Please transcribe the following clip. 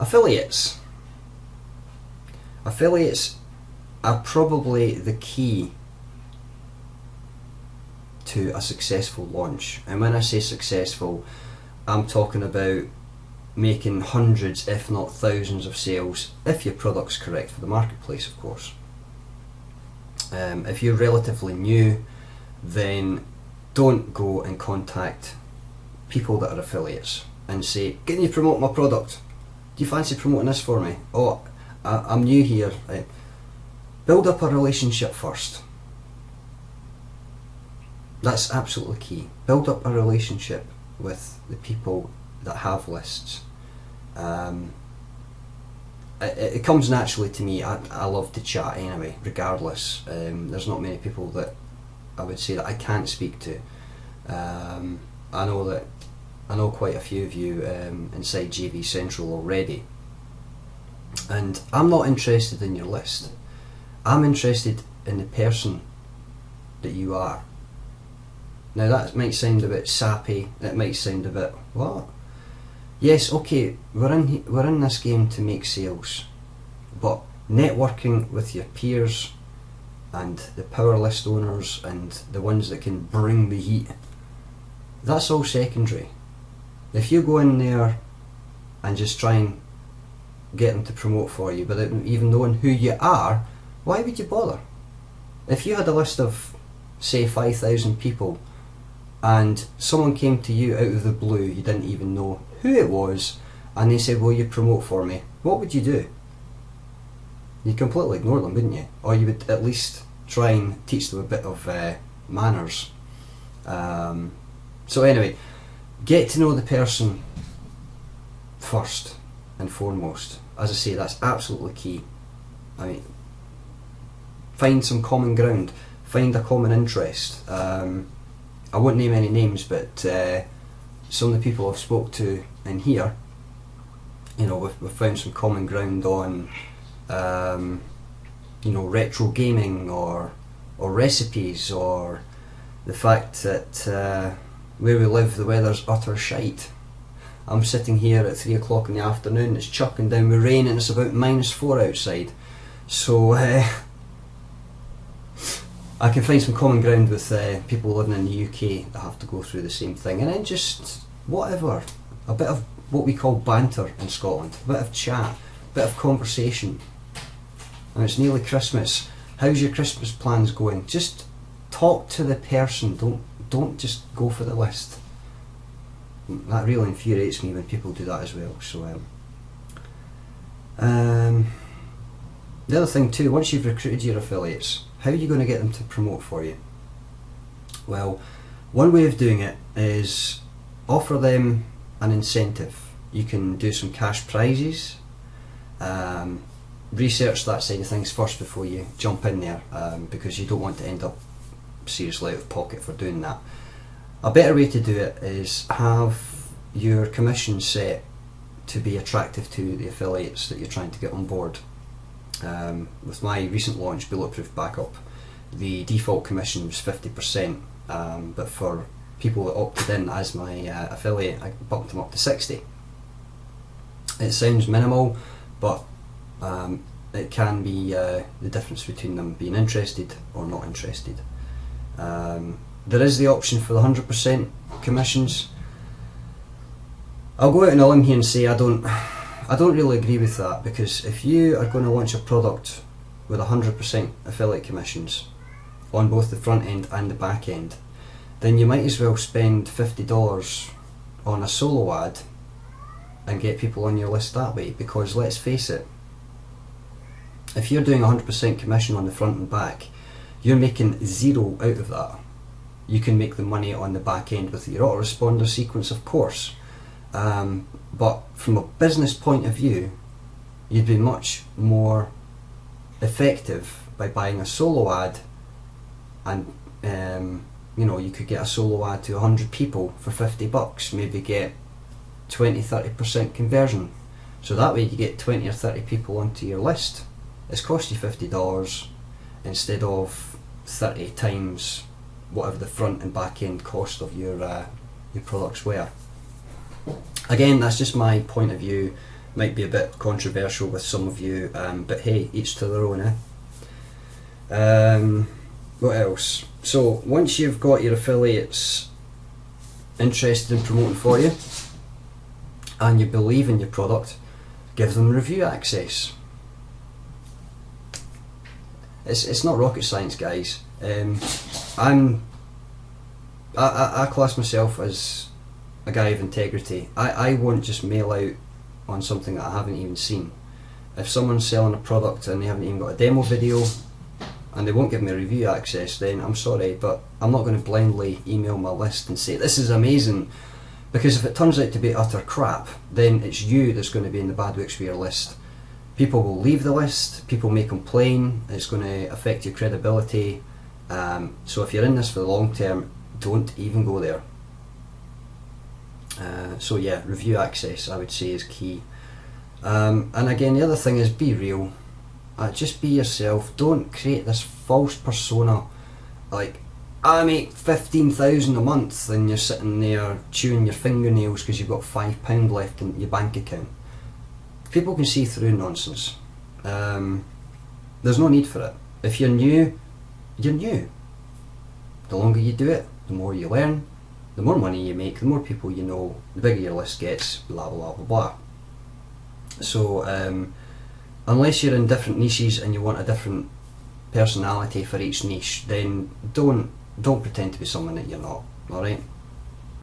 Affiliates. Affiliates are probably the key to a successful launch. And when I say successful, I'm talking about making hundreds, if not thousands, of sales if your product's correct for the marketplace, of course. If you're relatively new, then don't go and contact people that are affiliates and say, can you promote my product? Do you fancy promoting this for me? Oh, I'm new here. Build up a relationship first. That's absolutely key. Build up a relationship with the people that have lists. It comes naturally to me. I love to chat anyway, regardless. There's not many people that I would say that I can't speak to. I know quite a few of you inside JV Central already, and I'm not interested in your list. I'm interested in the person that you are. Now that might sound a bit sappy, it might sound a bit, what? Yes, okay, we're in this game to make sales, but networking with your peers and the power list owners and the ones that can bring the heat, that's all secondary. If you go in there and just try and get them to promote for you without even knowing who you are, why would you bother? If you had a list of, say, 5,000 people and someone came to you out of the blue, you didn't even know who it was, and they said, will you promote for me? What would you do? You'd completely ignore them, wouldn't you? Or you would at least try and teach them a bit of manners. So anyway, get to know the person first and foremost. As I say, that's absolutely key. I mean, find some common ground, find a common interest. I won't name any names, but some of the people I've spoke to in here, you know, we've found some common ground on, you know, retro gaming or recipes, or the fact that where we live the weather's utter shite. I'm sitting here at 3 o'clock in the afternoon, it's chucking down with rain and it's about -4 outside. So I can find some common ground with people living in the UK that have to go through the same thing, and then just whatever, a bit of what we call banter in Scotland, a bit of chat, a bit of conversation. And it's nearly Christmas. How's your Christmas plans going? Just talk to the person. Don't just go for the list. That really infuriates me when people do that as well. So the other thing too, once you've recruited your affiliates, how are you going to get them to promote for you? Well, one way of doing it is offer them an incentive. You can do some cash prizes. Research that side of things first before you jump in there, because you don't want to end up seriously out of pocket for doing that. A better way to do it is have your commission set to be attractive to the affiliates that you're trying to get on board. With my recent launch, Bulletproof Backup, the default commission was 50%, but for people that opted in as my affiliate, I bumped them up to 60. It sounds minimal, but it can be the difference between them being interested or not interested. There is the option for the 100% commissions. I'll go out on a limb here and say I don't really agree with that, because if you are going to launch a product with 100% affiliate commissions on both the front end and the back end, then you might as well spend $50 on a solo ad and get people on your list that way. Because let's face it, if you're doing 100% commission on the front and back, you're making zero out of that. You can make the money on the back end with your autoresponder sequence, of course, but from a business point of view, you'd be much more effective by buying a solo ad, and you know, you could get a solo ad to 100 people for $50, maybe get 20-30% conversion. So that way you get 20 or 30 people onto your list. It's cost you $50 instead of 30 times whatever the front and back end cost of your products were. Again, that's just my point of view. Might be a bit controversial with some of you, but hey, each to their own, what else? So once you've got your affiliates interested in promoting for you and you believe in your product, give them review access. It's not rocket science, guys. I class myself as a guy of integrity. I won't just mail out on something that I haven't even seen. If someone's selling a product and they haven't even got a demo video and they won't give me review access, then I'm sorry, but I'm not going to blindly email my list and say this is amazing, because if it turns out to be utter crap, then it's you that's going to be in the bad books for your list. People will leave the list, people may complain, it's going to affect your credibility. So if you're in this for the long term, don't even go there. So yeah, review access I would say is key. And again, the other thing is be real. Just be yourself. Don't create this false persona like, I make 15,000 a month, and you're sitting there chewing your fingernails because you've got £5 left in your bank account. People can see through nonsense. There's no need for it. If you're new, you're new. The longer you do it, the more you learn, the more money you make, the more people you know, the bigger your list gets, blah blah blah blah. So unless you're in different niches and you want a different personality for each niche, then don't pretend to be someone that you're not. Alright?